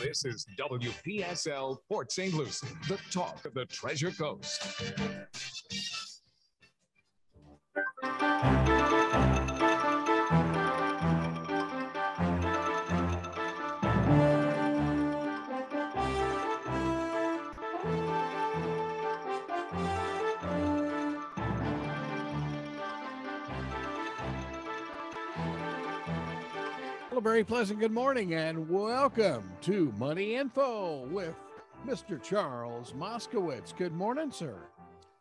This is WPSL Port St. Lucie, the talk of the Treasure Coast. Well, a very pleasant good morning and welcome to Money Info with Mr. Charles Moskowitz. Good morning, sir.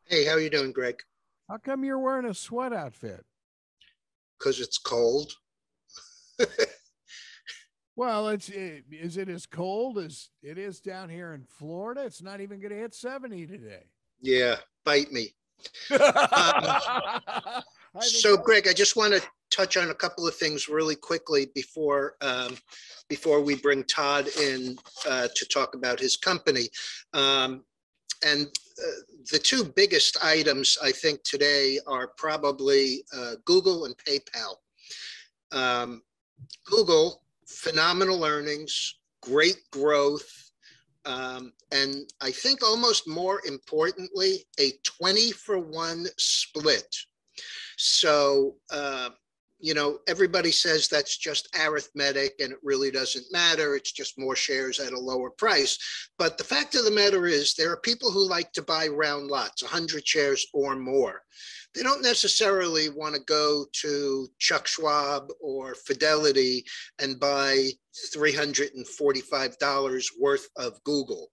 Hey, how are you doing, Greg? How come you're wearing a sweat outfit? Because it's cold. Well, is it as cold as it is down here in Florida? It's not even going to hit 70 today. Yeah, bite me. So, Greg, I just want to touch on a couple of things really quickly before we bring Todd in to talk about his company. And the two biggest items, I think, today are probably Google and PayPal. Google, phenomenal earnings, great growth, and I think almost more importantly, a 20-for-1 split. So, everybody says that's just arithmetic and it really doesn't matter. It's just more shares at a lower price. But the fact of the matter is there are people who like to buy round lots, 100 shares or more. They don't necessarily want to go to Chuck Schwab or Fidelity and buy $345 worth of Google.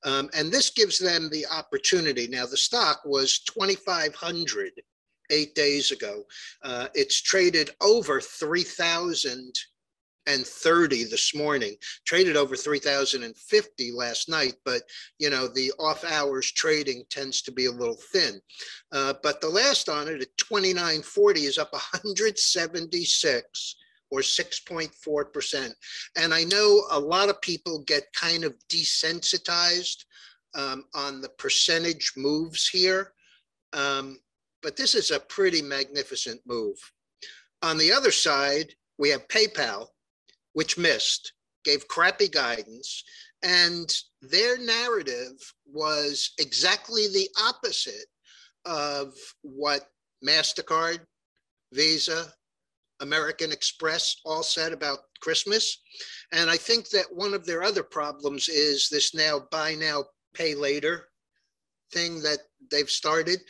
And this gives them the opportunity. Now, the stock was $2,500 8 days ago. It's traded over 3,030 this morning, traded over 3,050 last night, but the off hours trading tends to be a little thin. But the last on it at 29.40 is up 176 or 6.4%. And I know a lot of people get kind of desensitized on the percentage moves here. But this is a pretty magnificent move. On the other side, we have PayPal, which missed, gave crappy guidance, and their narrative was exactly the opposite of what MasterCard, Visa, American Express all said about Christmas. And I think that one of their other problems is this now buy now, pay later thing that they've started.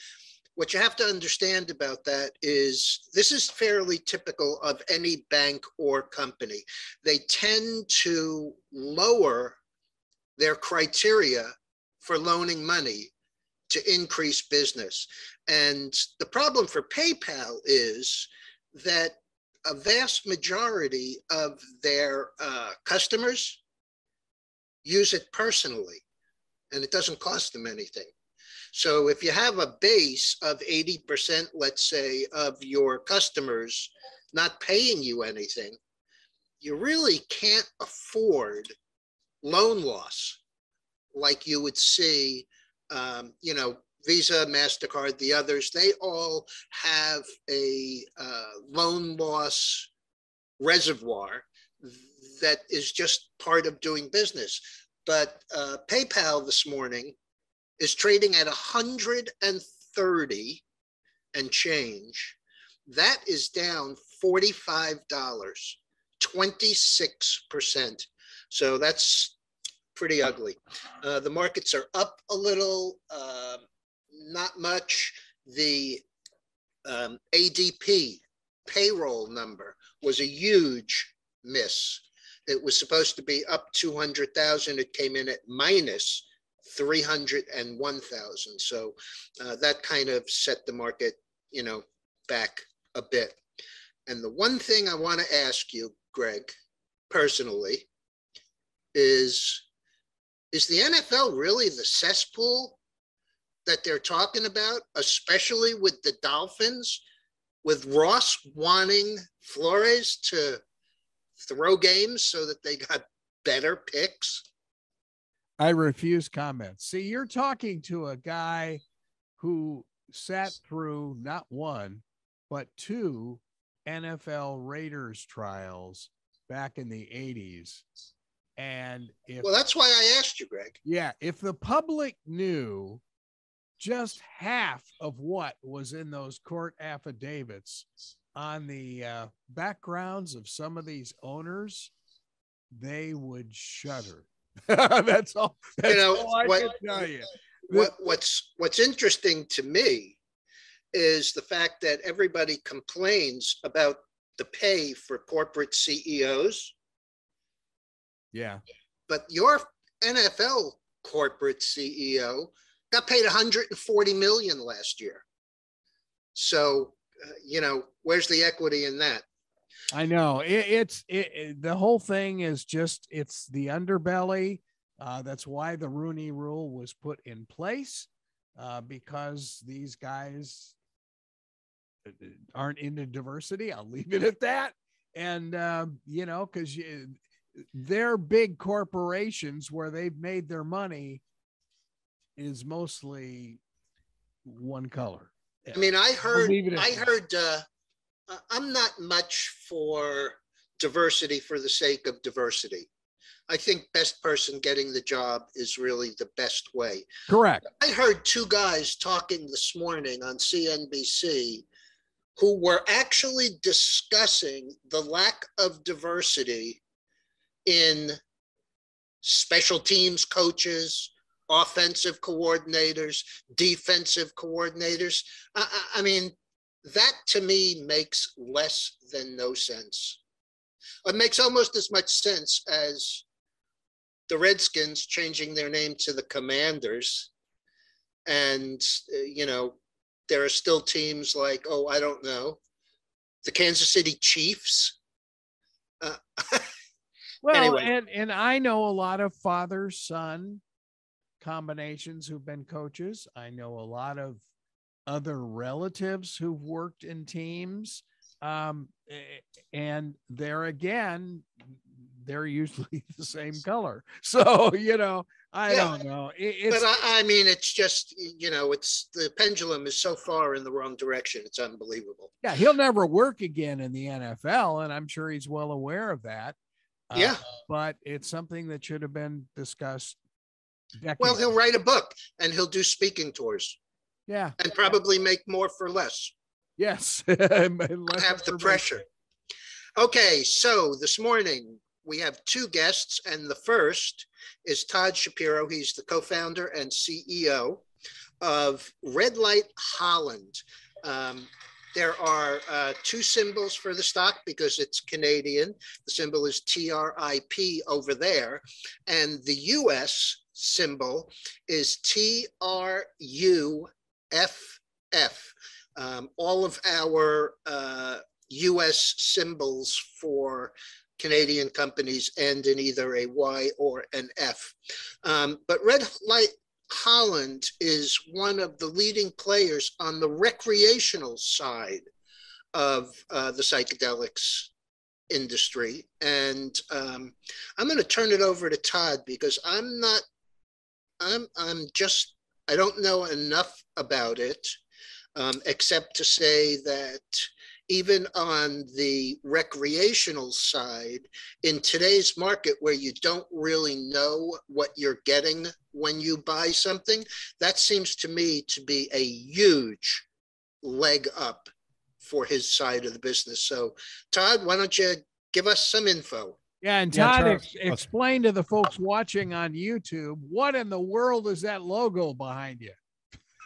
What you have to understand about that is this is fairly typical of any bank or company. They tend to lower their criteria for loaning money to increase business. And the problem for PayPal is that a vast majority of their customers use it personally, and it doesn't cost them anything. So if you have a base of 80%, let's say, of your customers not paying you anything, you really can't afford loan loss like you would see, Visa, MasterCard, the others, they all have a loan loss reservoir that is just part of doing business. But PayPal this morning is trading at 130 and change. That is down $45, 26%. So that's pretty ugly. The markets are up a little, not much. The ADP payroll number was a huge miss. It was supposed to be up 200,000. It came in at minus 301,000. So that kind of set the market, back a bit. And the one thing I want to ask you, Greg, personally, is the NFL really the cesspool that they're talking about, especially with the Dolphins, with Ross wanting Flores to throw games so that they got better picks? I refuse comment. See, you're talking to a guy who sat through not one, but two NFL Raiders trials back in the 80s And if, well, that's why I asked you, Greg. yeah, if the public knew just half of what was in those court affidavits on the backgrounds of some of these owners, they would shudder. That's all. That's all I can tell you. What's interesting to me is the fact that everybody complains about the pay for corporate CEOs. Yeah. But your NFL corporate CEO got paid $140 million last year. So, where's the equity in that? I know it's the whole thing is just, it's the underbelly. That's why the Rooney Rule was put in place, because these guys aren't into diversity. I'll leave it at that. And, because they're big corporations where they've made their money is mostly one color. I mean, I heard I'm not much for diversity for the sake of diversity. I think best person getting the job is really the best way. Correct. I heard two guys talking this morning on CNBC who were actually discussing the lack of diversity in special teams coaches, offensive coordinators, defensive coordinators. I mean, that to me makes less than no sense. It makes almost as much sense as the Redskins changing their name to the Commanders. And, there are still teams like, I don't know, the Kansas City Chiefs. Well, anyway. and I know a lot of father-son combinations who've been coaches. I know a lot of other relatives who've worked in teams. And there again, they're usually the same color. So, I don't know. But I mean, it's just, it's the pendulum is so far in the wrong direction. It's unbelievable. Yeah. He'll never work again in the NFL. And I'm sure he's well aware of that. Yeah. But it's something that should have been discussed decades. Well, he'll write a book and he'll do speaking tours. Yeah. And probably make more for less. Yes. Have the pressure. Okay. So this morning we have two guests, and the first is Todd Shapiro. He's the co-founder and CEO of Red Light Holland. There are two symbols for the stock because it's Canadian. The symbol is TRIP over there. And the US symbol is TRUFF. All of our US symbols for Canadian companies end in either a Y or an F. But Red Light Holland is one of the leading players on the recreational side of the psychedelics industry. And I'm going to turn it over to Todd because I don't know enough about it, except to say that even on the recreational side, in today's market where you don't really know what you're getting when you buy something, that seems to me to be a huge leg up for his side of the business. So Todd, why don't you give us some info? Yeah, and Todd, explain to the folks watching on YouTube, what in the world is that logo behind you?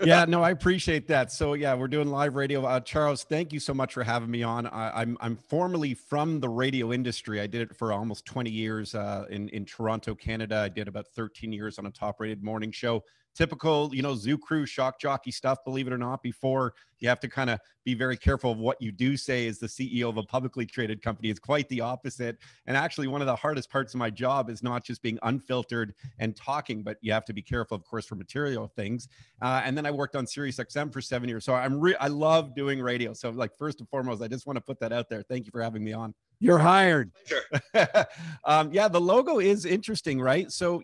Yeah, no, I appreciate that. So yeah, we're doing live radio. Charles, thank you so much for having me on. I'm formerly from the radio industry. I did it for almost 20 years in Toronto, Canada. I did about 13 years on a top rated morning show. Typical, Zoo Crew shock jockey stuff, believe it or not. Before, you have to kind of be very careful of what you do say as the CEO of a publicly traded company. It's quite the opposite. And actually, one of the hardest parts of my job is not just being unfiltered and talking, but you have to be careful, of course, for material things. And then I worked on Sirius XM for 7 years. So I love doing radio. So first and foremost, I just want to put that out there. Thank you for having me on. You're hired. Sure. Yeah, the logo is interesting, right? So,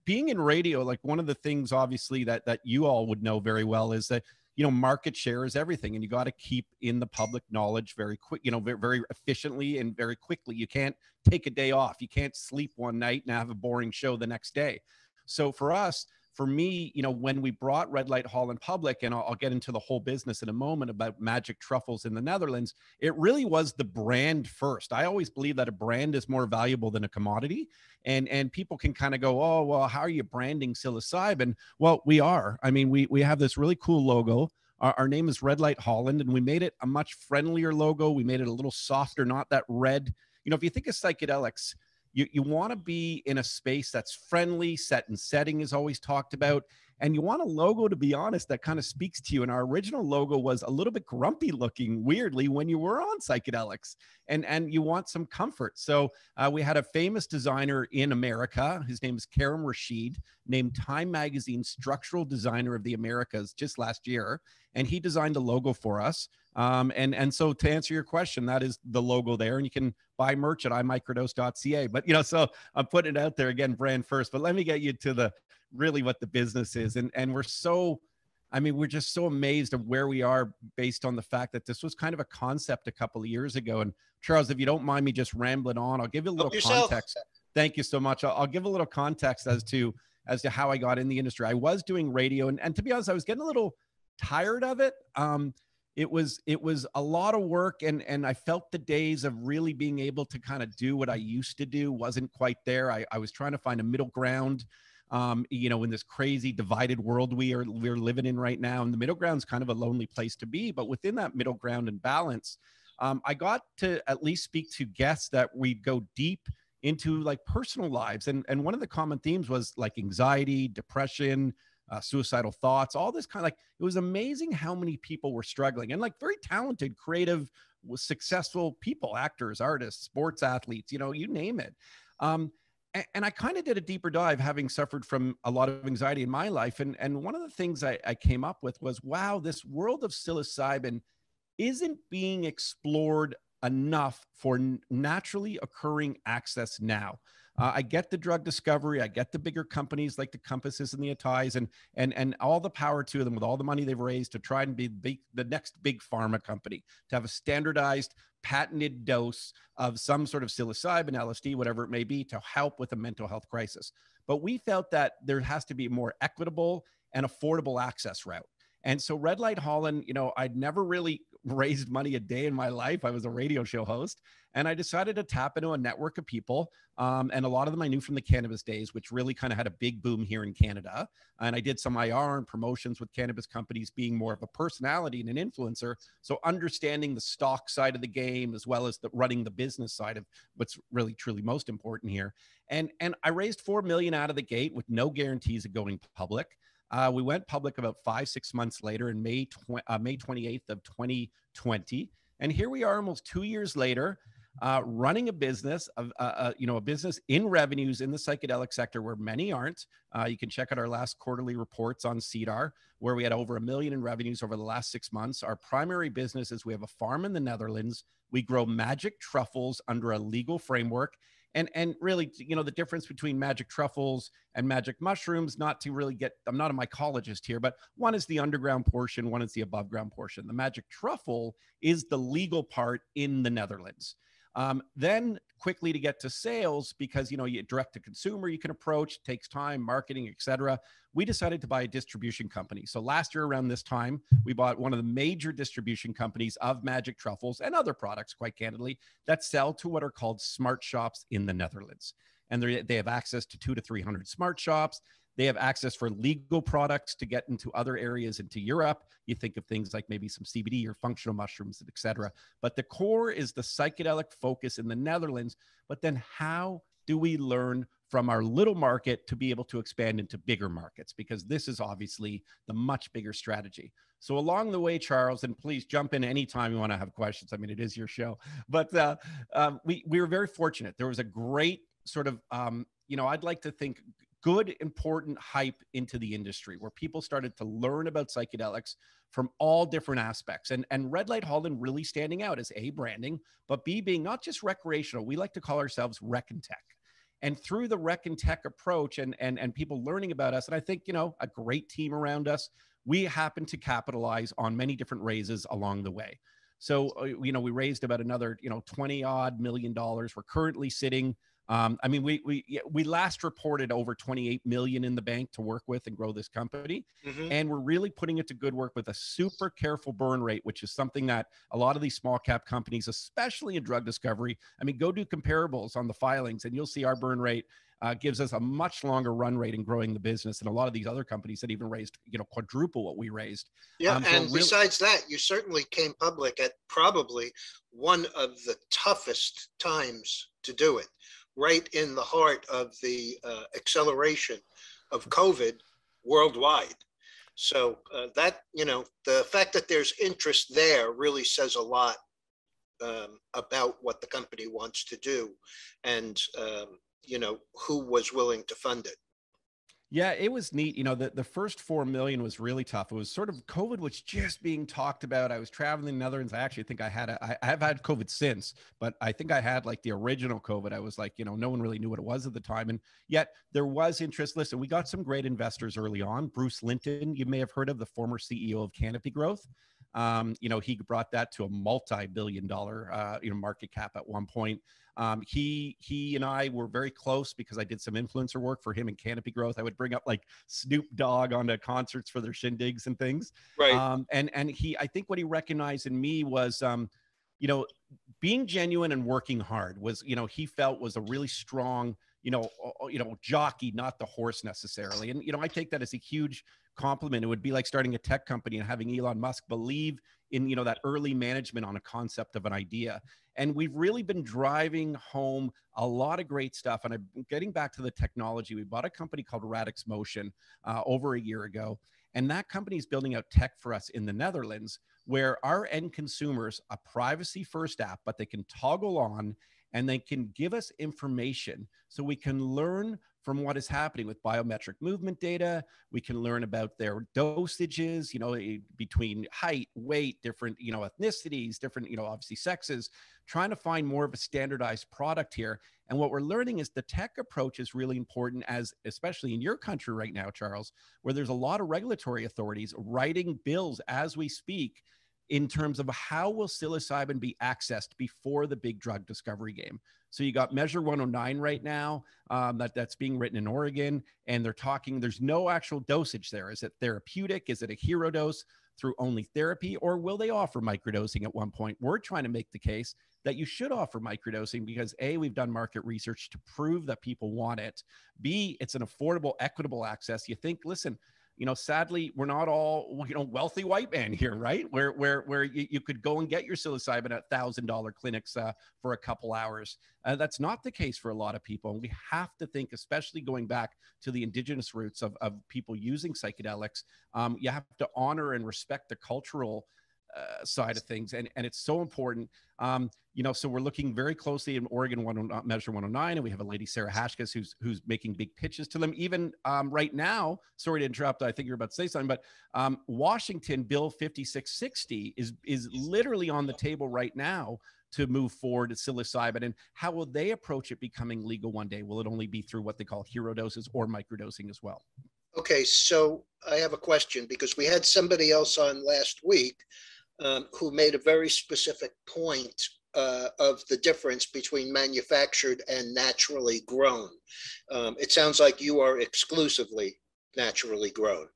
being in radio, one of the things obviously that you all would know very well is that, market share is everything, and you got to keep in the public knowledge very quick, very, very efficiently and very quickly. You can't take a day off. You can't sleep one night and have a boring show the next day. So for me, when we brought Red Light Holland public, and I'll get into the whole business in a moment about magic truffles in the Netherlands, it really was the brand first. I always believe that a brand is more valuable than a commodity. And people can kind of go, oh, well, how are you branding psilocybin? Well, we are. I mean, we have this really cool logo. Our name is Red Light Holland, and we made it a much friendlier logo. We made it a little softer, not that red. If you think of psychedelics, you want to be in a space that's friendly. Set and setting is always talked about. And you want a logo, to be honest, that kind of speaks to you. And our original logo was a little bit grumpy looking, weirdly, when you were on psychedelics. And you want some comfort. So we had a famous designer in America. His name is Karim Rashid, named Time Magazine Structural Designer of the Americas just last year. And he designed a logo for us. And so to answer your question, that is the logo there. And you can buy merch at imicrodose.ca. But, so I'm putting it out there again, brand first. But let me get you to really what the business is. And we're just so amazed of where we are based on the fact that this was kind of a concept a couple of years ago. And Charles, if you don't mind me just rambling on, I'll give you a little context. Thank you so much. I'll give a little context as to how I got in the industry. I was doing radio, and to be honest, I was getting a little tired of it. It was a lot of work, and I felt the days of really being able to kind of do what I used to do wasn't quite there. I was trying to find a middle ground, in this crazy divided world we're living in right now. And the middle ground is kind of a lonely place to be, but within that middle ground and balance, I got to at least speak to guests that we'd go deep into like personal lives. And one of the common themes was like anxiety, depression, suicidal thoughts, all this kind of like, it was amazing how many people were struggling, and like very talented, creative, successful people, actors, artists, sports athletes, you name it. And I kind of did a deeper dive, having suffered from a lot of anxiety in my life. And one of the things I came up with was, wow, this world of psilocybin isn't being explored enough for naturally occurring access now. I get the drug discovery. I get the bigger companies like the Compasses and the Atais and all the power to them with all the money they've raised to try and be the next big pharma company, to have a standardized, patented dose of some sort of psilocybin, LSD, whatever it may be, to help with a mental health crisis. But we felt that there has to be a more equitable and affordable access route. And so Red Light Holland, I'd never really raised money a day in my life. I was a radio show host, and I decided to tap into a network of people. And a lot of them I knew from the cannabis days, which really kind of had a big boom here in Canada. And I did some IR and promotions with cannabis companies, being more of a personality and an influencer. So understanding the stock side of the game, as well as running the business side of what's really, truly most important here. And I raised $4 million out of the gate with no guarantees of going public. We went public about 5-6 months later in May 28th of 2020. And here we are almost 2 years later, running a business a business in revenues in the psychedelic sector where many aren't. You can check out our last quarterly reports on RAADR, where we had over $1 million in revenues over the last 6 months. Our primary business is we have a farm in the Netherlands. We grow magic truffles under a legal framework. And really, the difference between magic truffles and magic mushrooms, I'm not a mycologist here, but one is the underground portion, one is the above ground portion. The magic truffle is the legal part in the Netherlands. Then quickly to get to sales, because, you direct to consumer, you can approach, takes time, marketing, etc. We decided to buy a distribution company. So last year around this time, we bought one of the major distribution companies of magic truffles and other products, quite candidly, that sell to what are called smart shops in the Netherlands. And they have access to 200 to 300 smart shops. They have access for legal products to get into other areas, into Europe. You think of things like maybe some CBD or functional mushrooms, et cetera. But the core is the psychedelic focus in the Netherlands. But then how do we learn from our little market to be able to expand into bigger markets? Because this is obviously the much bigger strategy. So along the way, Charles, and please jump in anytime you want to have questions. I mean, it is your show. But we were very fortunate. There was a great sort of, I'd like to think, good, important hype into the industry where people started to learn about psychedelics from all different aspects. And Red Light Holland really standing out as A, branding, but B, being not just recreational. We like to call ourselves rec and tech. And through the rec and tech approach and people learning about us, and I think, a great team around us, we happen to capitalize on many different raises along the way. So, we raised about another, $20 odd million. We're currently sitting, I mean, we last reported over 28 million in the bank to work with and grow this company. Mhm. And we're really putting it to good work with a super careful burn rate, which is something that a lot of these small cap companies, especially in drug discovery, I mean, go do comparables on the filings and you'll see our burn rate gives us a much longer run rate in growing the business than a lot of these other companies that even raised, quadruple what we raised. Yeah, So and besides that, you certainly came public at probably one of the toughest times to do it, right in the heart of the acceleration of COVID worldwide. So that, the fact that there's interest there really says a lot about what the company wants to do and, who was willing to fund it. Yeah, it was neat. The first 4 million was really tough. It was sort of COVID was just being talked about. I was traveling in the Netherlands. I actually think I have had COVID since, but I think I had like the original COVID. I was like, no one really knew what it was at the time. And yet there was interest. Listen, we got some great investors early on. Bruce Linton, you may have heard of, the former CEO of Canopy Growth. He brought that to a multi-billion-dollar, market cap at one point. He and I were very close because I did some influencer work for him in Canopy Growth. I would bring up like Snoop Dogg onto concerts for their shindigs and things. Right. And I think what he recognized in me was, being genuine and working hard was, he felt was a really strong, jockey, not the horse necessarily. And, I take that as a huge compliment. It would be like starting a tech company and having Elon Musk believe in, that early management on a concept of an idea. And we've really been driving home a lot of great stuff. And I'm getting back to the technology. We bought a company called Radix Motion over a year ago. And that company is building out tech for us in the Netherlands, where our end consumers, a privacy first app, but they can toggle on and they can give us information so we can learn from what is happening with biometric movement data. We can learn about their dosages, between height, weight, different, ethnicities, different, obviously sexes, trying to find more of a standardized product here. And what we're learning is the tech approach is really important, as especially in your country right now, Charles, where there's a lot of regulatory authorities writing bills as we speak in terms of how will psilocybin be accessed before the big drug discovery game. So you got Measure 109 right now that's being written in Oregon, and they're talking, there's no actual dosage there. Is it therapeutic? Is it a hero dose through only therapy, or will they offer microdosing at one point? We're trying to make the case that you should offer microdosing because A, we've done market research to prove that people want it. B, it's an affordable, equitable access. You think, listen, sadly, we're not all, wealthy white man here, right? Where you could go and get your psilocybin at $1,000 clinics for a couple hours. That's not the case for a lot of people. And we have to think, especially going back to the indigenous roots of people using psychedelics, you have to honor and respect the cultural side of things. And it's so important. So we're looking very closely in Oregon Measure 109, and we have a lady, Sarah Hashkas, who's making big pitches to them. Even right now, sorry to interrupt, I think you're about to say something, but Washington Bill 5660 is literally on the table right now to move forward to psilocybin. And how will they approach it becoming legal one day? Will it only be through what they call hero doses or microdosing as well? Okay, so I have a question because we had somebody else on last week who made a very specific point of the difference between manufactured and naturally grown. It sounds like you are exclusively naturally grown.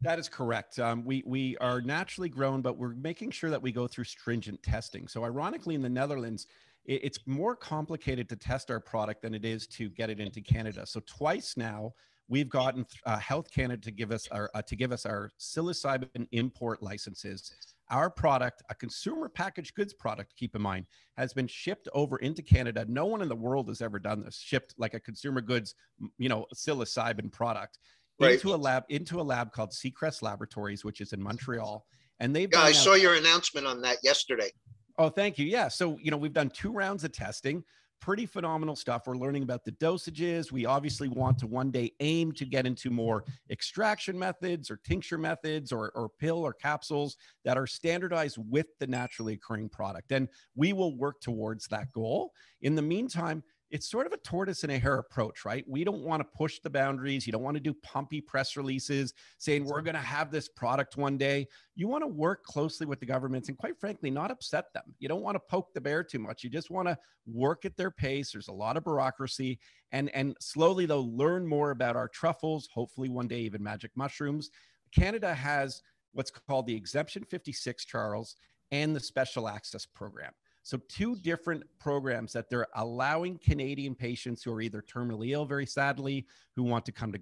That is correct. We are naturally grown, but we're making sure that we go through stringent testing. So ironically, in the Netherlands, it's more complicated to test our product than it is to get it into Canada. So twice now, we've gotten Health Canada to give us our psilocybin import licenses. Our product, a consumer packaged goods product, keep in mind, has been shipped over into Canada. No one in the world has ever done this, shipped like a consumer goods, psilocybin product into a lab called Seacrest Laboratories, which is in Montreal. And they've I saw your announcement on that yesterday. Oh, thank you. Yeah. So, we've done 2 rounds of testing. Pretty phenomenal stuff. We're learning about the dosages. We obviously want to one day aim to get into more extraction methods or tincture methods or pill or capsules that are standardized with the naturally occurring product. And we will work towards that goal. In the meantime, it's sort of a tortoise and a hare approach, right? We don't want to push the boundaries. You don't want to do pumpy press releases saying we're going to have this product one day. You want to work closely with the governments and, quite frankly, not upset them. You don't want to poke the bear too much. You just want to work at their pace. There's a lot of bureaucracy, and slowly they'll learn more about our truffles, hopefully one day even magic mushrooms. Canada has what's called the Exemption 56, Charles, and the Special Access Program. So two different programs that they're allowing Canadian patients who are either terminally ill, very sadly, who want to come to,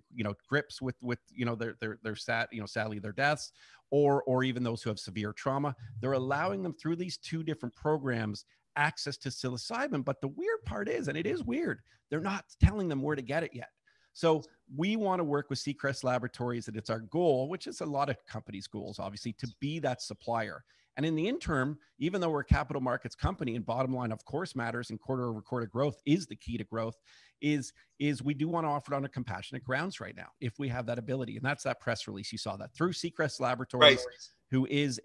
grips with their sad, sadly their deaths, or even those who have severe trauma. They're allowing them through these two different programs access to psilocybin. But the weird part is, and it is weird, they're not telling them where to get it yet. So we want to work with Seacrest Laboratories, and it's our goal, which is a lot of companies' goals, obviously, to be that supplier. And in the interim, even though we're a capital markets company, and bottom line, of course, matters, and quarter-over-quarter growth is the key to growth, is we do want to offer it on a compassionate grounds right now, if we have that ability. And that's that press release. You saw that through Seacrest Laboratories, right, who is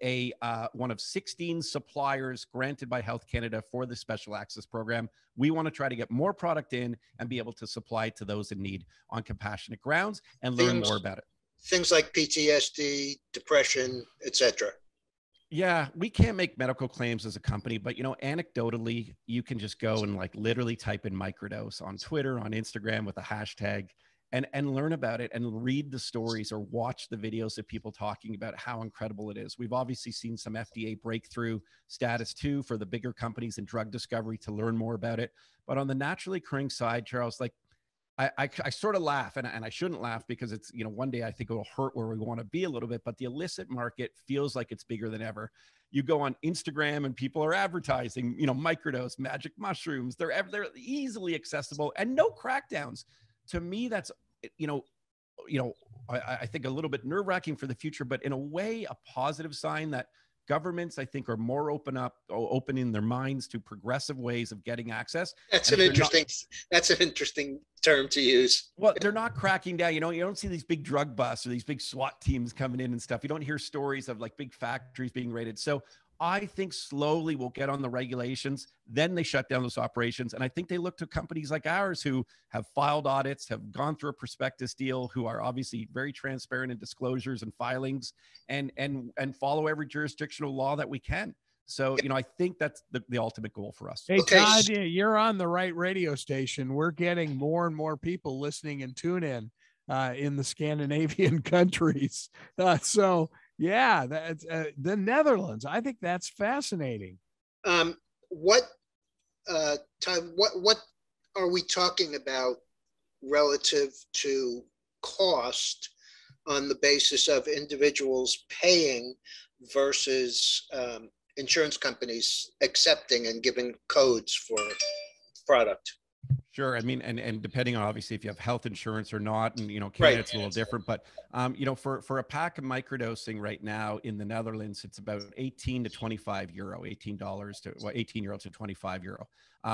one of 16 suppliers granted by Health Canada for the Special Access Program. We want to try to get more product in and be able to supply to those in need on compassionate grounds and learn more about it. Things like PTSD, depression, etc. Yeah, we can't make medical claims as a company, but anecdotally, you can just go and literally type in microdose on Twitter, on Instagram with a hashtag, and learn about it and read the stories or watch the videos of people talking about how incredible it is. We've obviously seen some FDA breakthrough status too for the bigger companies in drug discovery to learn more about it. But on the naturally occurring side, Charles, I sort of laugh, and I shouldn't laugh because it's, one day I think it'll hurt where we want to be a little bit, but the illicit market feels like it's bigger than ever. You go on Instagram and people are advertising, microdose, magic mushrooms. They're easily accessible and no crackdowns. To me, that's, I think a little bit nerve-wracking for the future, but in a way, a positive sign that governments, I think, are more opening their minds to progressive ways of getting access. That's an interesting term to use. Well, they're not cracking down. You don't see these big drug busts or these big SWAT teams coming in and stuff. You don't hear stories of big factories being raided. So I think slowly we'll get on the regulations. Then they shut down those operations. And I think they look to companies like ours who have filed audits, have gone through a prospectus deal, who are obviously very transparent in disclosures and filings, and follow every jurisdictional law that we can. So, I think that's the ultimate goal for us. Hey, Todd, you're on the right radio station. We're getting more and more people listening and tune in the Scandinavian countries. Yeah, that's the Netherlands. I think that's fascinating. What are we talking about relative to cost on the basis of individuals paying versus insurance companies accepting and giving codes for product? Sure. I mean, and depending on obviously if you have health insurance or not, and Canada, right, it's a little different, but for a pack of microdosing right now in the Netherlands, it's about 18 to 25 euro, $18 to 18 euro to 25 euro.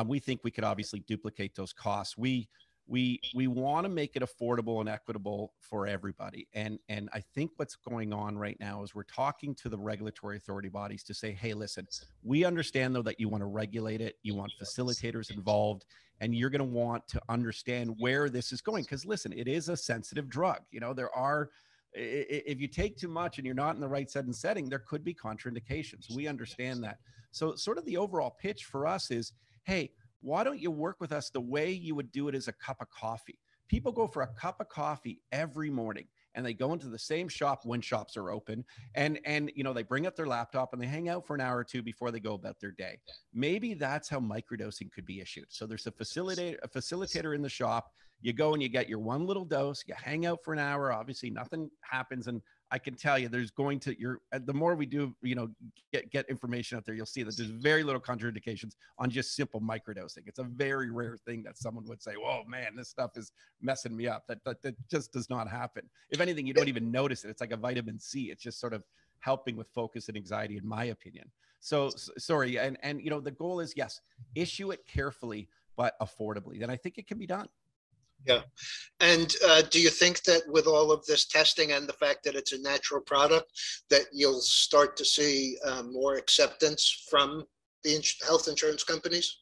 We think we could obviously duplicate those costs. We want to make it affordable and equitable for everybody. And I think what's going on right now is we're talking to the regulatory authority bodies to say, hey, listen, we understand though that you want to regulate it. You want facilitators involved, and you're going to want to understand where this is going. Because listen, it is a sensitive drug. If you take too much and you're not in the right setting, there could be contraindications. We understand that. So sort of the overall pitch for us is, hey, why don't you work with us the way you would do it as a cup of coffee? People go for a cup of coffee every morning, and they go into the same shop when shops are open, and they bring up their laptop and they hang out for an hour or two before they go about their day. Maybe that's how microdosing could be issued. So there's a facilitator in the shop. You go and you get your one little dose, you hang out for an hour, obviously nothing happens. And I can tell you the more we do, get information out there, you'll see that there's very little contraindications on just simple microdosing. It's a very rare thing that someone would say, whoa, man, this stuff is messing me up. That just does not happen. If anything, you don't even notice it. It's like a vitamin C. It's just sort of helping with focus and anxiety, in my opinion. So sorry. And the goal is, yes, issue it carefully, but affordably. Then I think it can be done. Yeah. And do you think that with all of this testing and the fact that it's a natural product, that you'll start to see more acceptance from the health insurance companies?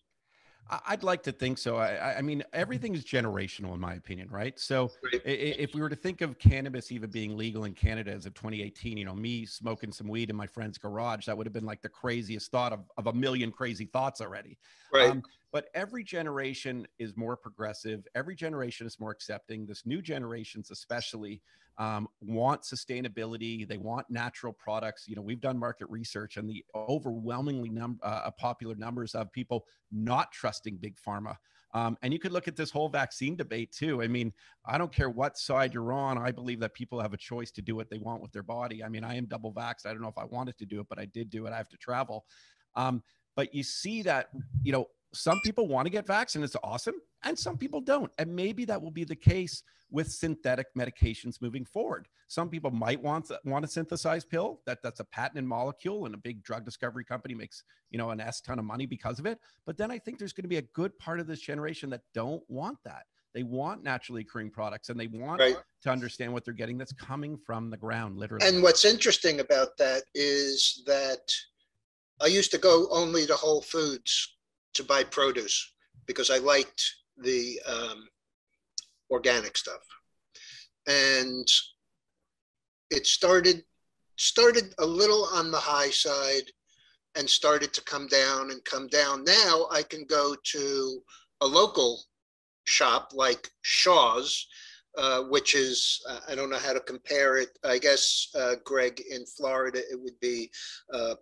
I'd like to think so. I mean, everything is generational in my opinion, right? So Right. if we were to think of cannabis even being legal in Canada as of 2018, you know, me smoking some weed in my friend's garage, that would have been like the craziest thought of a million crazy thoughts already. Right. But every generation is more progressive. Every generation is more accepting. This new generations, especially, want sustainability. They want natural products. You know, we've done market research, and the overwhelmingly popular numbers of people not trusting big pharma. And you could look at this whole vaccine debate too. I mean, I don't care what side you're on. I believe that people have a choice to do what they want with their body. I mean, I am double vaxxed. I don't know if I wanted to do it, but I did do it. I have to travel. But you see that, you know, some people want to get vaccinated, and it's awesome, and some people don't. And maybe that will be the case with synthetic medications moving forward. Some people might want a synthesized pill that's a patented molecule, and a big drug discovery company makes, you know, an S ton of money because of it. But then I think there's going to be a good part of this generation that don't want that. They want naturally occurring products, and they want to understand what they're getting that's coming from the ground, literally. And what's interesting about that is that I used to go only to Whole Foods to buy produce because I liked the organic stuff. And it started a little on the high side and started to come down and come down. Now I can go to a local shop like Shaw's, which is, I don't know how to compare it. I guess, Greg, in Florida, it would be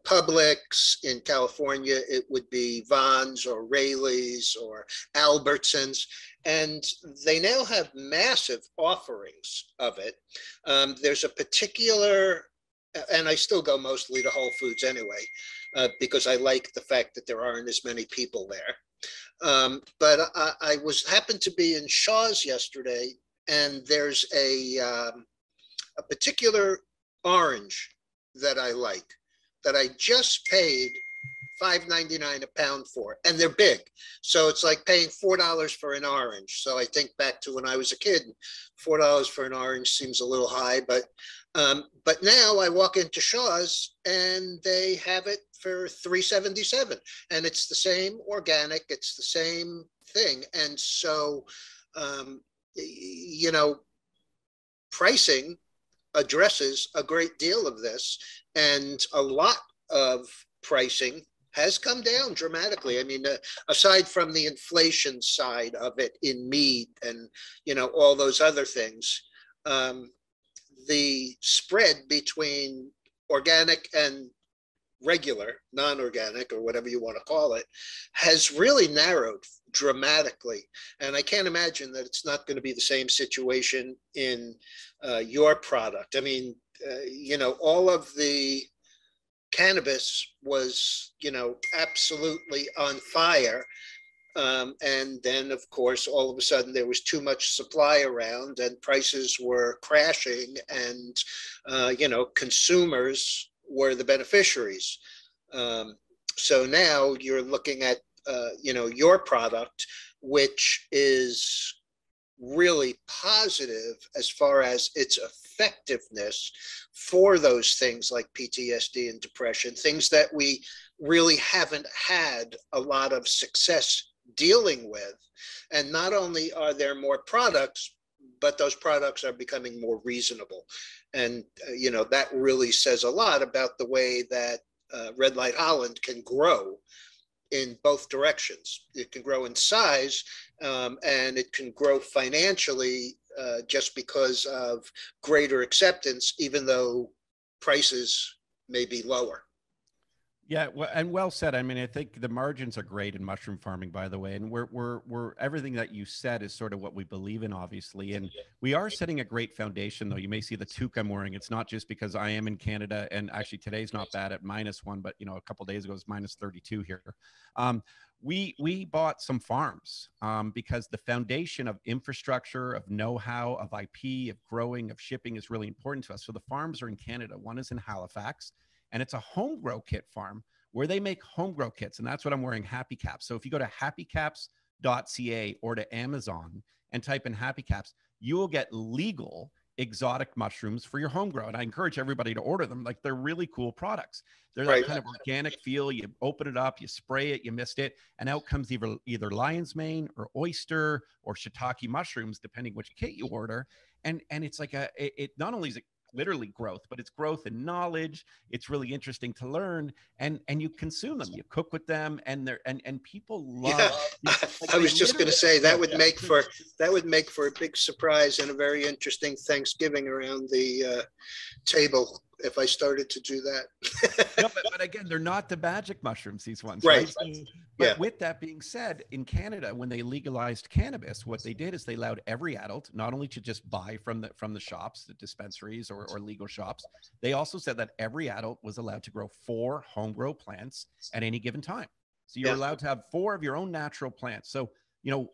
Publix. In California, it would be Vons or Rayleigh's or Albertsons. And they now have massive offerings of it. There's a particular, and I still go mostly to Whole Foods anyway, because I like the fact that there aren't as many people there. But I happened to be in Shaw's yesterday, and there's a particular orange that I like, that I just paid $5.99 a pound for, and they're big. So it's like paying $4 for an orange. So I think back to when I was a kid, $4 for an orange seems a little high, but now I walk into Shaw's and they have it for $3.77, and it's the same organic, it's the same thing. And so, you know, pricing addresses a great deal of this, and a lot of pricing has come down dramatically. I mean, aside from the inflation side of it in meat and, you know, all those other things, the spread between organic and regular, non-organic, or whatever you want to call it, has really narrowed dramatically. And I can't imagine that it's not going to be the same situation in your product. I mean, you know, all of the cannabis was, you know, absolutely on fire. And then, of course, all of a sudden there was too much supply around and prices were crashing, and, you know, consumers were the beneficiaries. So now you're looking at, you know, your product, which is really positive as far as its effectiveness for those things like PTSD and depression, things that we really haven't had a lot of success dealing with. And not only are there more products, but those products are becoming more reasonable. And, you know, that really says a lot about the way that Red Light Holland can grow in both directions. It can grow in size, and it can grow financially just because of greater acceptance, even though prices may be lower. Yeah, well, and well said. I mean, I think the margins are great in mushroom farming, by the way, and we're everything that you said is sort of what we believe in, obviously, and we are setting a great foundation. Though you may see the toque I'm wearing. It's not just because I am in Canada, and actually today's not bad at -1, but you know, a couple of days ago it was -32 here. We bought some farms because the foundation of infrastructure, of know-how, of IP, of growing, of shipping is really important to us. So the farms are in Canada. One is in Halifax, and it's a home grow kit farm where they make home grow kits. And that's what I'm wearing, Happy Caps. So if you go to happycaps.ca or to Amazon and type in Happy Caps, you will get legal exotic mushrooms for your home grow. And I encourage everybody to order them. Like, they're really cool products. They're that Right. kind of organic feel. You open it up, you spray it, you mist it, and out comes either lion's mane or oyster or shiitake mushrooms, depending which kit you order. And it's like it not only is it literally growth, but it's growth in knowledge. It's really interesting to learn, and you consume them, you cook with them, and they're and people love. Yeah. Like, I was just going to say that would make for a big surprise and a very interesting Thanksgiving around the table if I started to do that. No, but again, they're not the magic mushrooms, these ones, Right. But Yeah. with that being said, in Canada, when they legalized cannabis, what they did is they allowed every adult not only to just buy from the shops, the dispensaries or legal shops, they also said that every adult was allowed to grow 4 home grow plants at any given time. So you're allowed to have 4 of your own natural plants. So,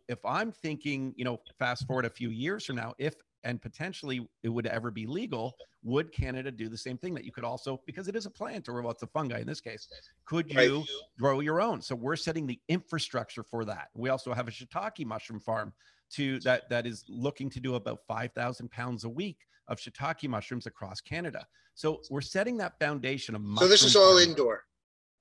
if I'm thinking, fast forward a few years from now, if and potentially it would ever be legal, would Canada do the same thing, that you could also, because it is a plant, or it's a fungi in this case, could you grow your own? So we're setting the infrastructure for that. We also have a shiitake mushroom farm that is looking to do about 5,000 pounds a week of shiitake mushrooms across Canada. So we're setting that foundation of mushroom. So this is all farming. indoor.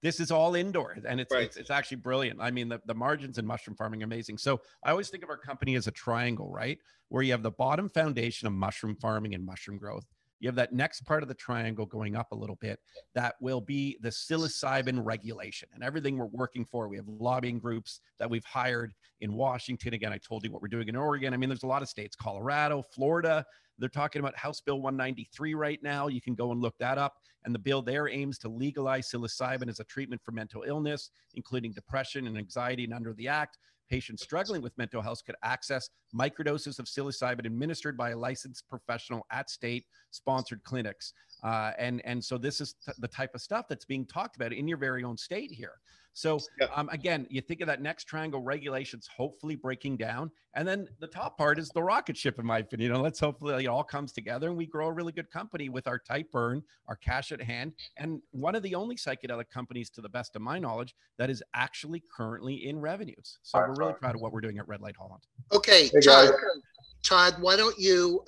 This is all indoor, and it's actually brilliant. I mean, the margins in mushroom farming are amazing. So I always think of our company as a triangle, right? Where you have the bottom foundation of mushroom farming and mushroom growth. You have that next part of the triangle going up a little bit. That will be the psilocybin regulation and everything we're working for. We have lobbying groups that we've hired in Washington. Again, I told you what we're doing in Oregon. I mean, there's a lot of states, Colorado, Florida. They're talking about House Bill 193 right now. You can go and look that up. And the bill there aims to legalize psilocybin as a treatment for mental illness, including depression and anxiety. And under the act, patients struggling with mental health could access microdoses of psilocybin administered by a licensed professional at state-sponsored clinics. And so this is the type of stuff that's being talked about in your very own state here. So again, you think of that next triangle, regulations hopefully breaking down. And then the top part is the rocket ship, in my opinion. Let's hopefully it all comes together and we grow a really good company with our tight burn, our cash at hand, and one of the only psychedelic companies, to the best of my knowledge, that is actually currently in revenues. So we're really proud of what we're doing at Red Light Holland. Okay, Todd, why don't you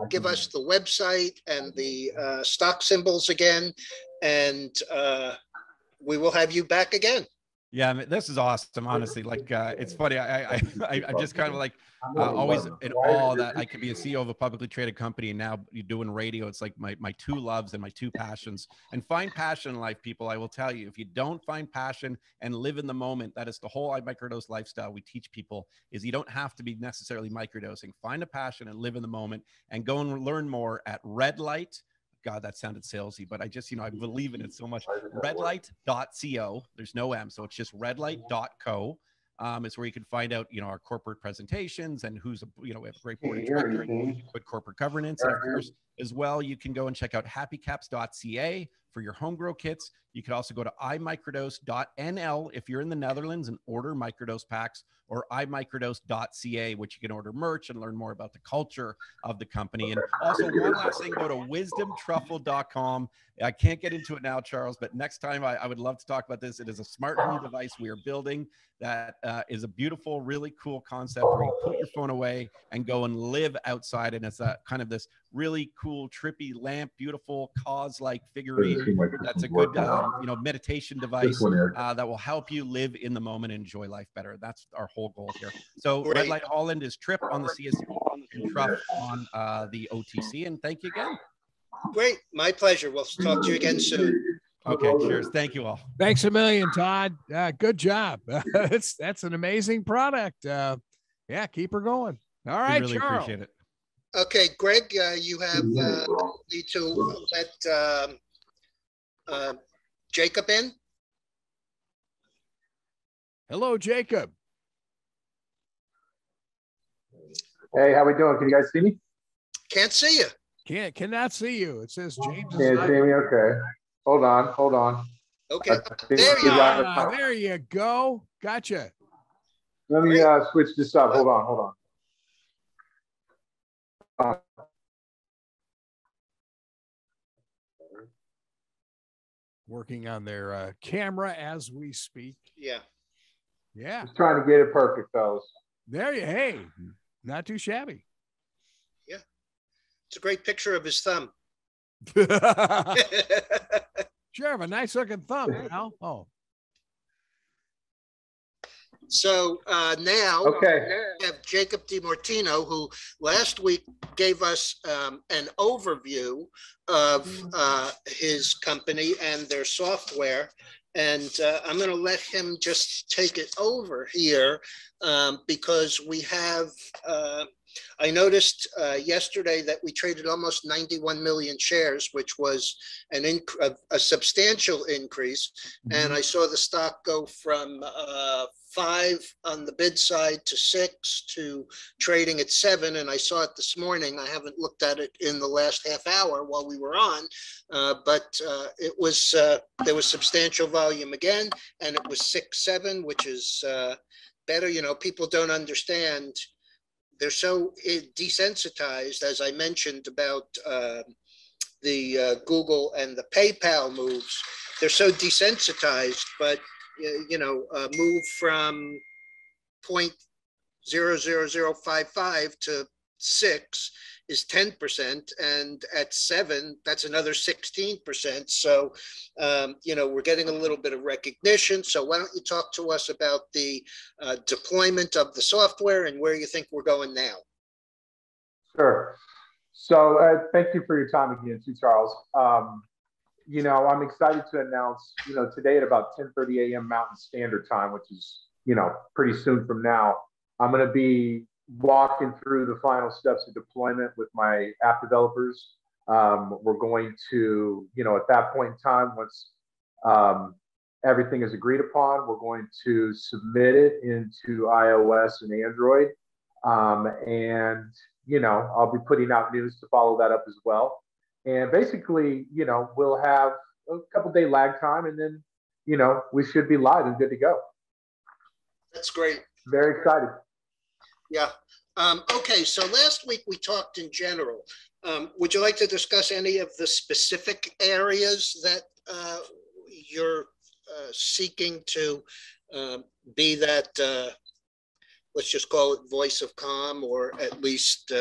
give us the website and the stock symbols again, and we will have you back again. Yeah, I mean, this is awesome. Honestly, like it's funny. I'm just kind of like always in awe that I could be a CEO of a publicly traded company, and now you're doing radio. It's like my 2 loves and my 2 passions. And find passion in life, people. I will tell you, if you don't find passion and live in the moment, that is the whole microdose lifestyle we teach people. Is you don't have to be necessarily microdosing. Find a passion and live in the moment, and go and learn more at Red Light. God, that sounded salesy, but I just, I believe in it so much. Redlight.co. There's no M. So it's just redlight.co. It's where you can find out, our corporate presentations and who's, we have a great board of directors, good corporate governance. And of course, as well, you can go and check out happycaps.ca for your home grow kits. You could also go to imicrodose.nl if you're in the Netherlands and order microdose packs, or imicrodose.ca, which you can order merch and learn more about the culture of the company. And also, one last thing, go to wisdomtruffle.com. I can't get into it now, Charles, but next time I would love to talk about this. It is a smart home device we are building that is a beautiful, really cool concept where you put your phone away and go and live outside. And it's a kind of this really cool, trippy lamp, beautiful cause-like figurine. That's a good, meditation device that will help you live in the moment and enjoy life better. That's our whole goal here. So Red Light Holland is Trip on the CSE and Truff on the OTC. And thank you again. Great. My pleasure. We'll talk to you again soon. Okay. Cheers. Thank you all. Thanks a million, Todd. Good job. That's an amazing product. Yeah, keep her going. All right, really Charles. Appreciate it. Okay, Greg, you have need to let Jacob in. Hello, Jacob. Hey, how we doing? Can you guys see me? Can't see you. Cannot see you. It says James. Can't see me? Okay. Hold on. Okay. There you are. There you go. Gotcha. Let me switch this up. Hold on. Working on their camera as we speak. Yeah. Just trying to get it perfect, fellas. Hey, not too shabby. Yeah. It's a great picture of his thumb. Sure, have a nice looking thumb, Al. Oh. So now Okay. we have Jacob Dimortino, who last week gave us an overview of his company and their software. And I'm going to let him just take it over here because we have, I noticed yesterday that we traded almost 91 million shares, which was a substantial increase. And I saw the stock go from 5 on the bid side to 6 to trading at 7. And I saw it this morning. I haven't looked at it in the last half hour while we were on, but it was there was substantial volume again, and it was 6-7, which is better. You know, people don't understand. They're so desensitized, as I mentioned about the Google and the PayPal moves. They're so desensitized, but you know, move from 0.00055 to 6 is 10%, and at 7, that's another 16%. So, you know, we're getting a little bit of recognition. So why don't you talk to us about the deployment of the software and where you think we're going now? Sure. So thank you for your time again, too, Charles. You know, I'm excited to announce, you know, today at about 10:30 a.m. Mountain Standard Time, which is, you know, pretty soon from now, I'm going to be walking through the final steps of deployment with my app developers. We're going to, you know, at that point in time, once everything is agreed upon, we're going to submit it into iOS and Android. And, you know, I'll be putting out news to follow that up as well. And basically, you know, we'll have a couple-day lag time, and then, you know, we should be live and good to go. That's great. Very excited. Yeah. Okay, so last week we talked in general. Would you like to discuss any of the specific areas that you're seeking to be that, let's just call it voice of calm, or at least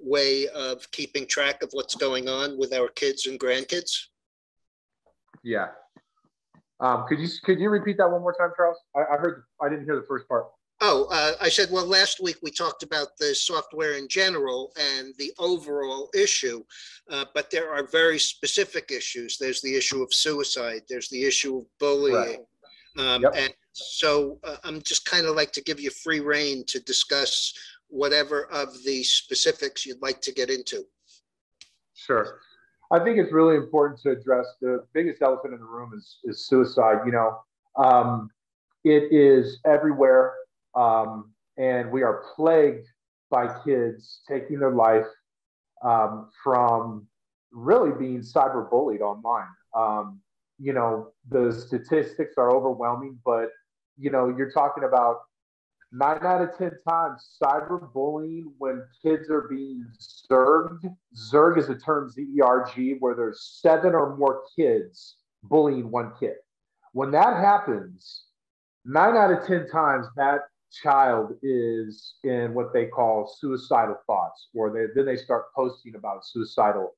way of keeping track of what's going on with our kids and grandkids? Yeah. Could you repeat that one more time, Charles? I didn't hear the first part. Oh, I said, well, last week we talked about the software in general and the overall issue, but there are very specific issues. There's the issue of suicide. There's the issue of bullying. Right. Yep. And so I'm just kind of like to give you free rein to discuss whatever of the specifics you'd like to get into. Sure. I think it's really important to address the biggest elephant in the room is suicide. You know, it is everywhere. And we are plagued by kids taking their life from really being cyberbullied online. You know, the statistics are overwhelming, but, you know, you're talking about 9 out of 10 times cyberbullying when kids are being zerged. Zerg is a term, Z-E-R-G, where there's 7 or more kids bullying one kid. When that happens, 9 out of 10 times that child is in what they call suicidal thoughts, or then they start posting about suicidal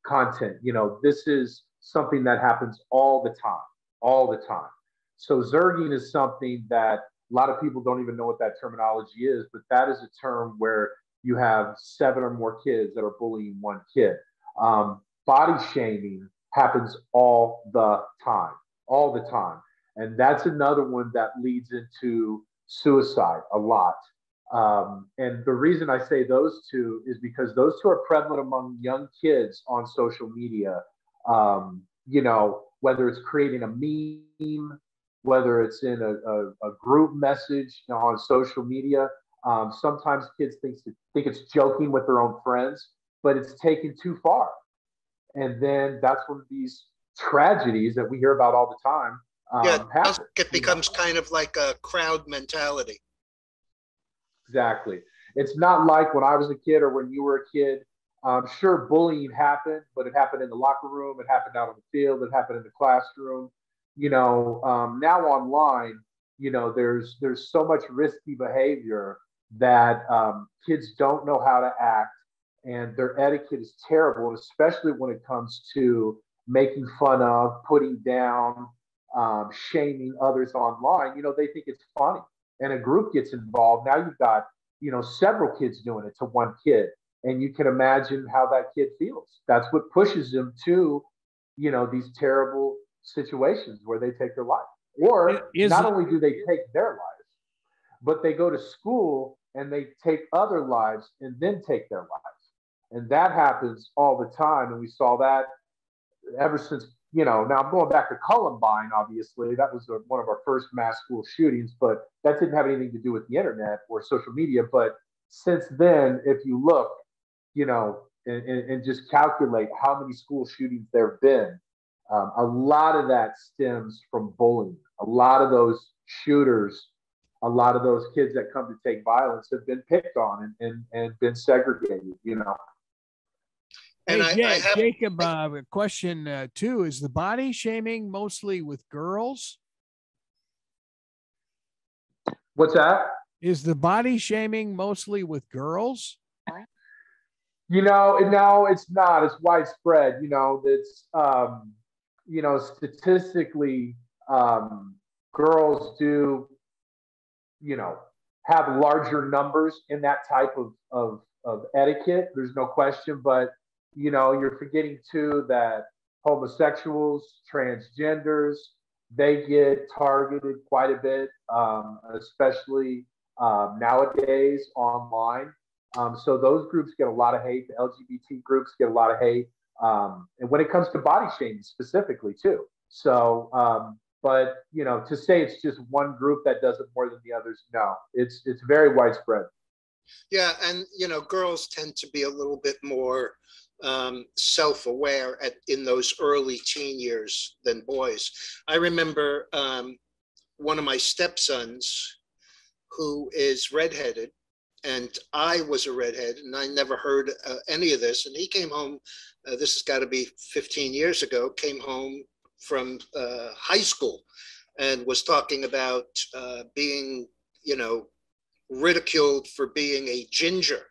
content. You know, this is something that happens all the time. So zerging is something that a lot of people don't even know what that terminology is, but that is a term where you have 7 or more kids that are bullying one kid. Body shaming happens all the time. And that's another one that leads into suicide a lot. And the reason I say those two is because those two are prevalent among young kids on social media. You know, whether it's creating a meme, whether it's in a group message, you know, on social media. Sometimes kids think it's joking with their own friends, but it's taken too far. And then that's when these tragedies that we hear about all the time happen. It becomes kind of like a crowd mentality. Exactly. It's not like when I was a kid or when you were a kid. Sure, bullying happened, but it happened in the locker room. It happened out on the field. It happened in the classroom. You know, now online, you know, there's so much risky behavior that kids don't know how to act. and their etiquette is terrible, and especially when it comes to making fun of, putting down, shaming others online. You know, they think it's funny, and a group gets involved. Now you've got, you know, several kids doing it to one kid, and you can imagine how that kid feels. That's what pushes them to, you know, these terrible situations where they take their life. Or not only do they take their lives, but they go to school and they take other lives and then take their lives. And that happens all the time. And we saw that ever since, you know, now I'm going back to Columbine, obviously. That was one of our first mass school shootings, but that didn't have anything to do with the internet or social media. But since then, if you look, you know, and just calculate how many school shootings there have been, a lot of that stems from bullying. A lot of those shooters, a lot of those kids that come to take violence have been picked on and been segregated, you know. And hey, Jacob, question two, is the body shaming mostly with girls? What's that? Is the body shaming mostly with girls? You know, no, it's not. It's widespread. You know, it's, you know, statistically, girls do, you know, have larger numbers in that type of etiquette. There's no question. But, you know, you're forgetting too that homosexuals, transgenders, they get targeted quite a bit, especially nowadays online. So those groups get a lot of hate. The LGBT groups get a lot of hate. And when it comes to body shaming specifically too. So, but, you know, to say it's just one group that does it more than the others, no, it's very widespread. Yeah. And, you know, girls tend to be a little bit more self-aware in those early teen years than boys. I remember one of my stepsons who is redheaded, and I was a redhead, and I never heard any of this. And he came home, this has got to be 15 years ago, came home from high school and was talking about being, you know, ridiculed for being a ginger.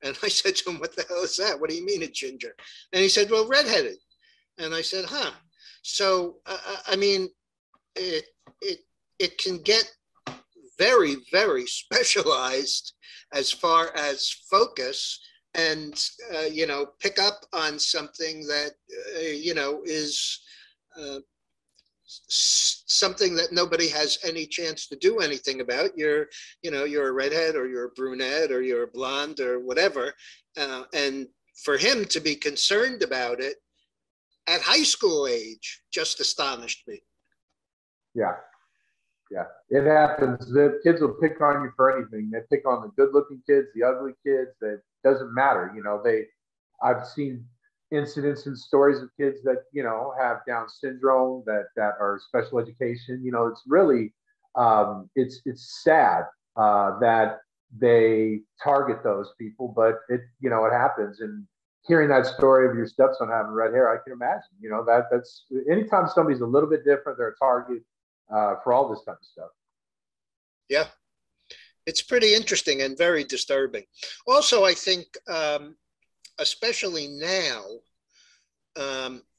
And I said to him, what the hell is that? What do you mean a ginger? And he said, well, redheaded. And I said, huh. So, I mean, it can get very, very specialized as far as focus and, you know, pick up on something that, you know, is something that nobody has any chance to do anything about. You're, you know, you're a redhead or you're a brunette or you're a blonde or whatever. And for him to be concerned about it at high school age just astonished me. Yeah. Yeah, it happens. The kids will pick on you for anything. They pick on the good-looking kids, the ugly kids. That doesn't matter. You know, I've seen incidents and stories of kids that, you know, have Down syndrome that are special education. You know, it's really, it's sad that they target those people, but it, you know, it happens. And hearing that story of your stepson having red hair, I can imagine. You know, that's anytime somebody's a little bit different, they're a target. For all this type of stuff. Yeah, it's pretty interesting and very disturbing. Also, I think, especially now,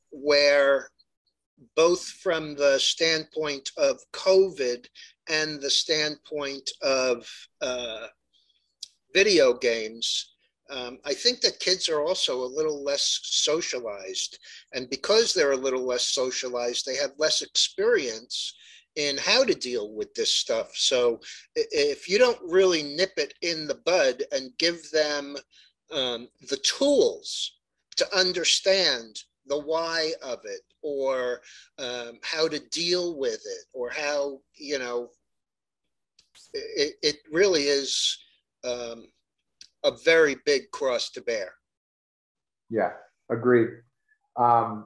where both from the standpoint of COVID and the standpoint of video games, I think that kids are also a little less socialized. And because they're a little less socialized, they have less experience in how to deal with this stuff. So if you don't really nip it in the bud and give them the tools to understand the why of it, or how to deal with it, or how, you know, it really is a very big cross to bear. Yeah, agreed.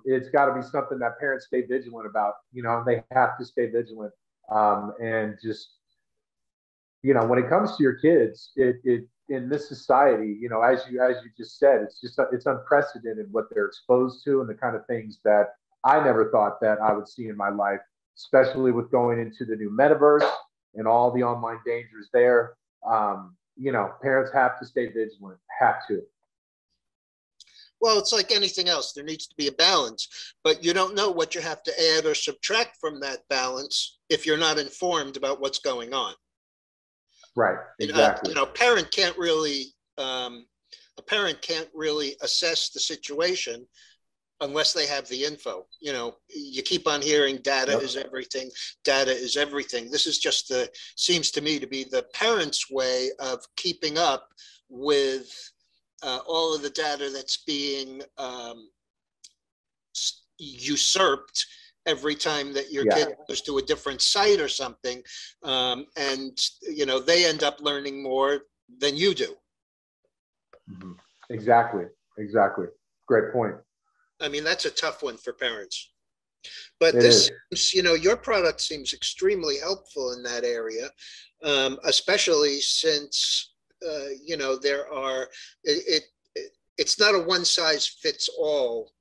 It's got to be something that parents stay vigilant about. You know, they have to stay vigilant. And just, you know, when it comes to your kids, it in this society, you know, as you just said, it's unprecedented what they're exposed to and the kind of things that I never thought that I would see in my life, especially with going into the new metaverse and all the online dangers there. You know, parents have to stay vigilant, have to. Well, it's like anything else. There needs to be a balance, but you don't know what you have to add or subtract from that balance if you're not informed about what's going on. Right. Exactly. A parent can't really assess the situation unless they have the info. You keep on hearing data is everything. Data is everything. This is just seems to me to be the parents' way of keeping up with all of the data that's being usurped every time that your kid goes to a different site or something. And they end up learning more than you do. Mm-hmm. Exactly. Great point. I mean, that's a tough one for parents. But this seems, your product seems extremely helpful in that area, especially since, it's not a one size fits all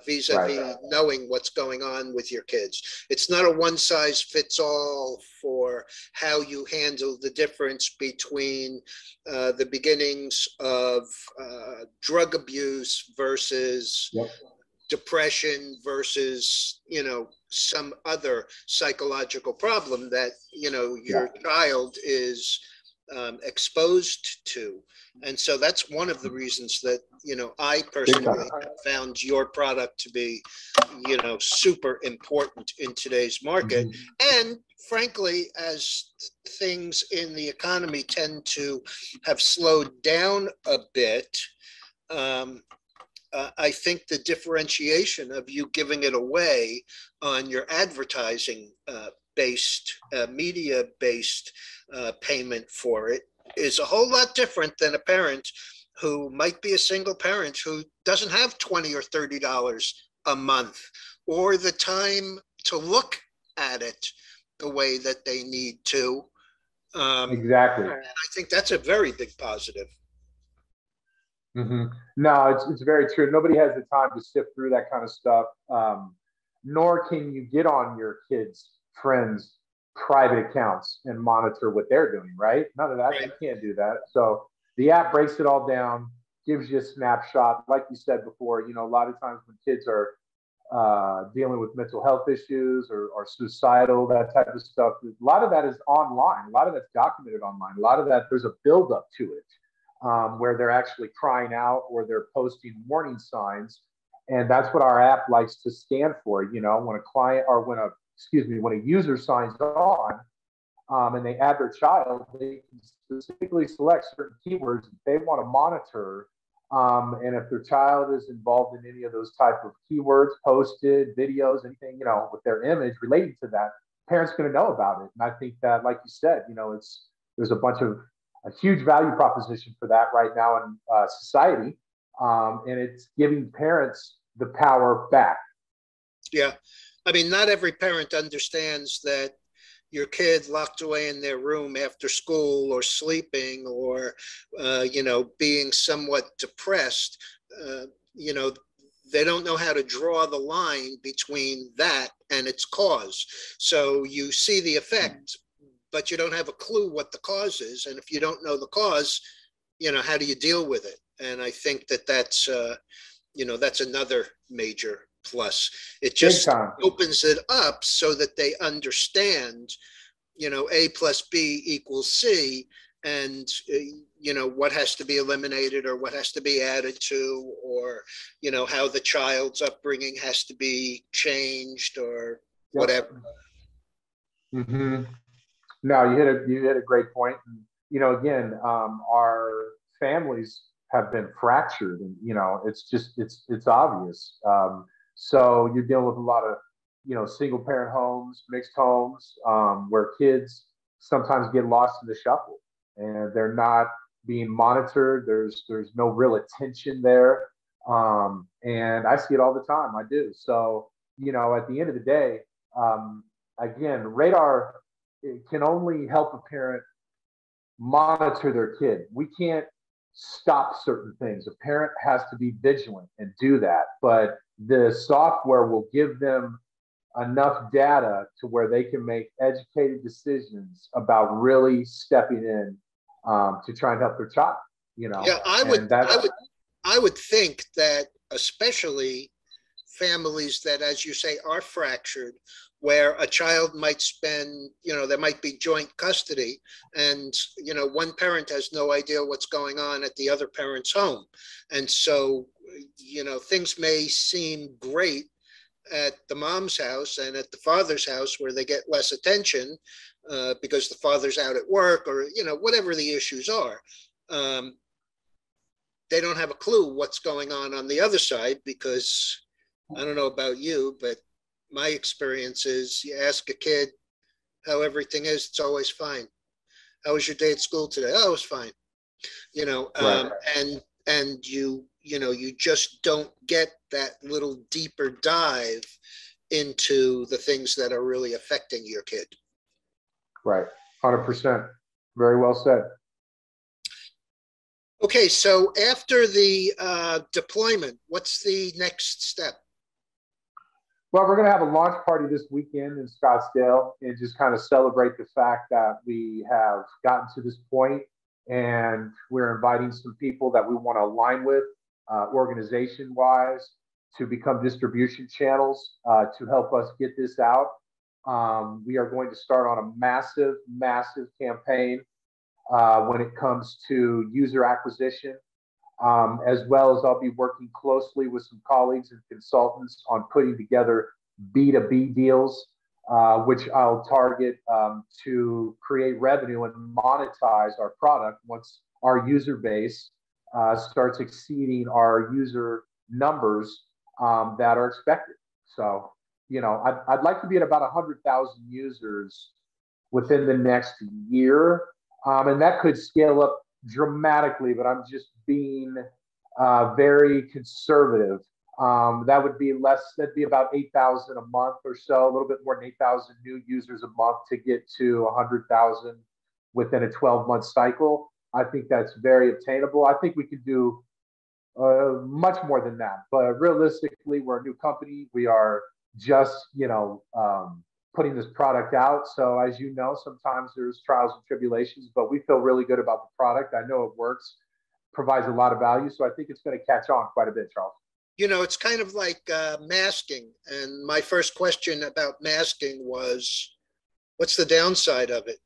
vis-a-vis knowing what's going on with your kids. It's not a one size fits all for how you handle the difference between the beginnings of drug abuse versus depression versus, some other psychological problem that, your child is exposed to. And so that's one of the reasons that, I personally have found your product to be, super important in today's market. And frankly, as things in the economy tend to have slowed down a bit, I think the differentiation of you giving it away on your advertising based, media based payment for it is a whole lot different than a parent who might be a single parent who doesn't have $20 or $30 a month or the time to look at it the way that they need to. Exactly. And I think that's a very big positive. Mm-hmm. No, it's very true. Nobody has the time to sift through that kind of stuff. Nor can you get on your kids' friends' private accounts and monitor what they're doing, right? None of that. Right. You can't do that. So the app breaks it all down, gives you a snapshot. Like you said before, a lot of times when kids are dealing with mental health issues or suicidal, that type of stuff, a lot of that is online. A lot of that's documented online. A lot of that, there's a buildup to it. Where they're actually crying out or they're posting warning signs. And that's what our app likes to stand for. When a client or when a user signs on and they add their child, they can specifically select certain keywords that they want to monitor. And if their child is involved in any of those type of keywords, posted videos, anything, with their image related to that, parents going to know about it. And I think that, like you said, there's a huge value proposition for that right now in society. And it's giving parents the power back. Yeah. I mean, not every parent understands that your kid locked away in their room after school or sleeping or, being somewhat depressed, they don't know how to draw the line between that and its cause. So you see the effect, but you don't have a clue what the cause is. And if you don't know the cause, how do you deal with it? And I think that's another major plus. It just opens it up so that they understand, A plus B equals C, and, what has to be eliminated or what has to be added to, or, how the child's upbringing has to be changed or whatever. Mm-hmm. No, you hit a great point. And, again, our families have been fractured, and it's obvious. So you're dealing with a lot of single parent homes, mixed homes, where kids sometimes get lost in the shuffle, and they're not being monitored. There's no real attention there, and I see it all the time. I do. So at the end of the day, again, RAADR. It can only help a parent monitor their kid. We can't stop certain things. A parent has to be vigilant and do that. But the software will give them enough data to where they can make educated decisions about really stepping in to try and help their child. Yeah, I would think that especially families that, as you say, are fractured, where a child might spend, there might be joint custody, and, one parent has no idea what's going on at the other parent's home. And so, things may seem great at the mom's house and at the father's house where they get less attention because the father's out at work or, whatever the issues are. They don't have a clue what's going on the other side, because I don't know about you, but my experience is you ask a kid how everything is, it's always fine. How was your day at school today? Oh, it was fine. Right. And you just don't get that little deeper dive into the things that are really affecting your kid. Right. 100%. Very well said. Okay. So after the deployment, what's the next step? Well, we're going to have a launch party this weekend in Scottsdale and just kind of celebrate the fact that we have gotten to this point, and we're inviting some people that we want to align with organization-wise to become distribution channels to help us get this out. We are going to start on a massive, massive campaign when it comes to user acquisition. As well as I'll be working closely with some colleagues and consultants on putting together B2B deals, which I'll target to create revenue and monetize our product once our user base starts exceeding our user numbers that are expected. So, I'd like to be at about 100,000 users within the next year, and that could scale up dramatically, but I'm just being very conservative. That'd be about 8,000 a month or so, a little bit more than 8,000 new users a month to get to 100,000 within a 12-month cycle. I think that's very attainable. I think we could do much more than that, but realistically, we're a new company. We are just, putting this product out. So as you know, sometimes there's trials and tribulations, but we feel really good about the product. I know it works, provides a lot of value. So I think it's going to catch on quite a bit, Charles. It's kind of like masking. And my first question about masking was, what's the downside of it?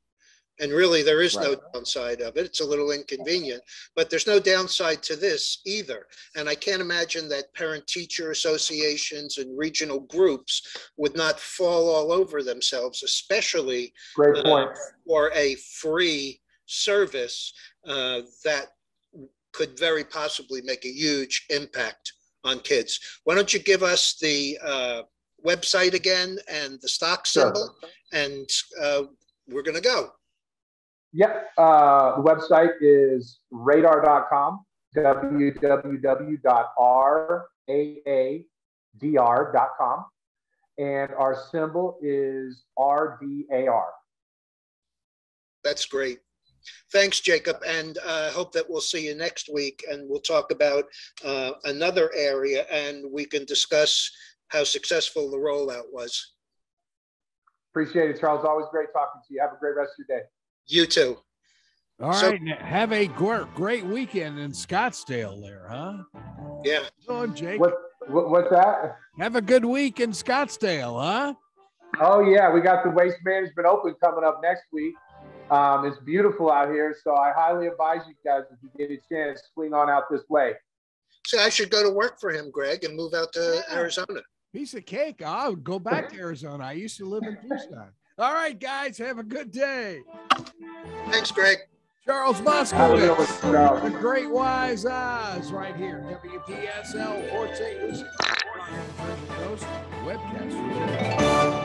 And really, there is no downside of it. It's a little inconvenient, but there's no downside to this either. And I can't imagine that parent-teacher associations and regional groups would not fall all over themselves, especially great point, for a free service that could very possibly make a huge impact on kids. Why don't you give us the website again and the stock symbol, and we're going to go. Yep. The website is RAADR.com, www.RAADR.com. And our symbol is RDAR. That's great. Thanks, Jacob. And I hope that we'll see you next week, and we'll talk about another area, and we can discuss how successful the rollout was. Appreciate it, Charles. Always great talking to you. Have a great rest of your day. You too. All right. Have a great weekend in Scottsdale there, huh? Yeah. Go on, Jake. What's that? Have a good week in Scottsdale, huh? Oh, yeah. We got the Waste Management Open coming up next week. It's beautiful out here, so I highly advise you guys, if you get a chance, swing on out this way. So I should go to work for him, Greg, and move out to Arizona. Piece of cake. I'll go back to Arizona. I used to live in Tucson. All right, guys, have a good day. Thanks, Greg. Charles Moskowitz, the great Wize right here. WPSL, Port St. Lucie, webcast.